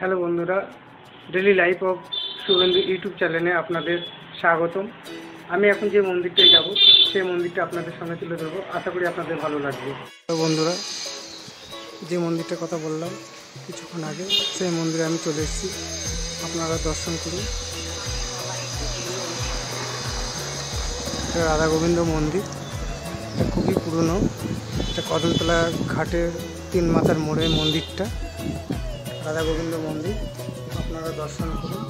Hello বন্ধুরা, daily life of Suvendu YouTube চ্যানেলে আপনাদের স্বাগতম। আমি এখন যে মন্দিরটায় যাব সেই মন্দিরটা আপনাদের সঙ্গে তুলে ধরবো, আশা করি আপনাদের ভালো লাগবে। তো বন্ধুরা, যে মন্দিরটার কথা বললাম কিছুক্ষণ আগে, সেই মন্দিরে আমি চলে এসেছি, আপনারা দর্শন করুন। এটা রাধা গোবিন্দ মন্দির, খুবই পুরনো। এটা কদমতলা ঘাটের 3 মাথার মোড়ে মন্দিরটা, রাধা গোবিন্দ মন্দির। আপনারা দর্শন করুন।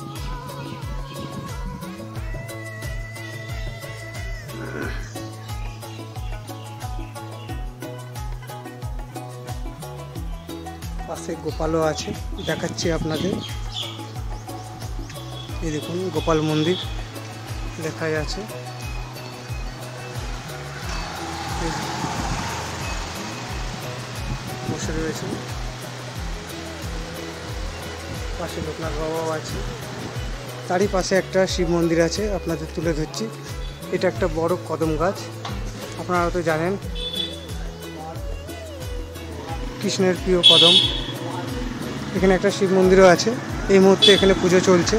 পাশে গোপালও আছে, দেখাচ্ছি আপনাদের। এই দেখুন, গোপাল মন্দির দেখাই আছে। বসে রয়েছে, পাশে লোকনাথ বাবাও আছে। তারই পাশে একটা শিব মন্দির আছে, আপনাদের তুলে ধরছি। এটা একটা বড় কদম গাছ, আপনারা তো জানেন কৃষ্ণের প্রিয় কদম। এখানে একটা শিব মন্দিরও আছে, এই মুহূর্তে এখানে পুজো চলছে।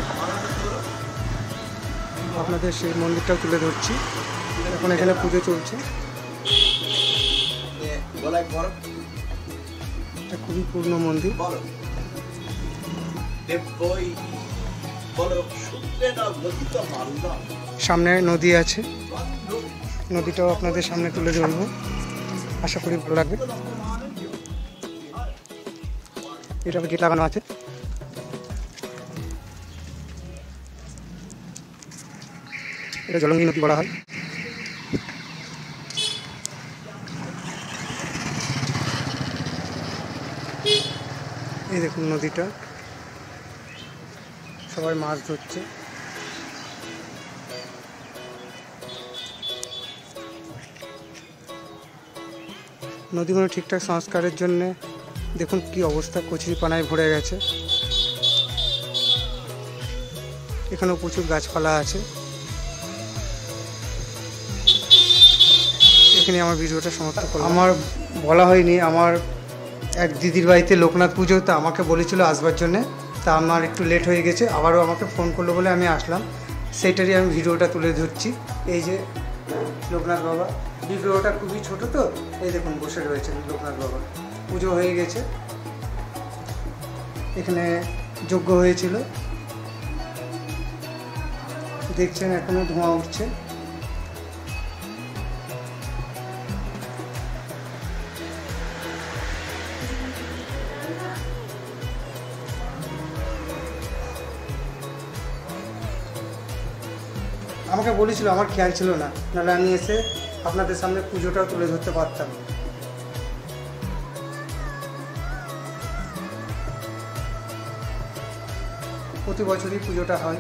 আপনাদের শিব মন্দিরটাও তুলে ধরছি, এখন এখানে পুজো চলছে। এটা খুবই পূর্ণ মন্দির। সামনে নদী আছে, নদীটাও আপনাদের সামনে তুলে ধরবো, আশা করি ভালো লাগবে। এটা গেট লাগানো আছে। এটা জলঙ্গি নদী বলা হয়। এই দেখুন নদীটা, সবাই মাছ ধরছে। নদীগুলো ঠিকঠাক সংস্কারের জন্য দেখুন কি অবস্থা, কচুরিপানায় ভরে গেছে। এখানেও প্রচুর গাছপালা আছে। এখানে আমার ভিডিওটা সমাপ্ত করলাম। আমার বলা হয়নি, আমার এক দিদির বাড়িতে লোকনাথ পুজো, তা আমাকে বলেছিল আসবার জন্যে, তা আমার একটু লেট হয়ে গেছে। আবারও আমাকে ফোন করলো বলে আমি আসলাম, সেইটারই আমি ভিডিওটা তুলে ধরছি। এই যে লোকনাথ বাবা, ভিডিওটা খুবই ছোট তো, এই দেখুন বসে রয়েছেন লোকনাথ বাবা। পুজো হয়ে গেছে, এখানে যজ্ঞ হয়েছিল, দেখছেন এখনো ধোঁয়া উঠছে। আমাকে বলেছিল, আমার খেয়াল ছিল না, নাহলে আমি এসে আপনাদের সামনে পুজোটাও তুলে ধরতে পারতাম। প্রতি বছরই পুজোটা হয়।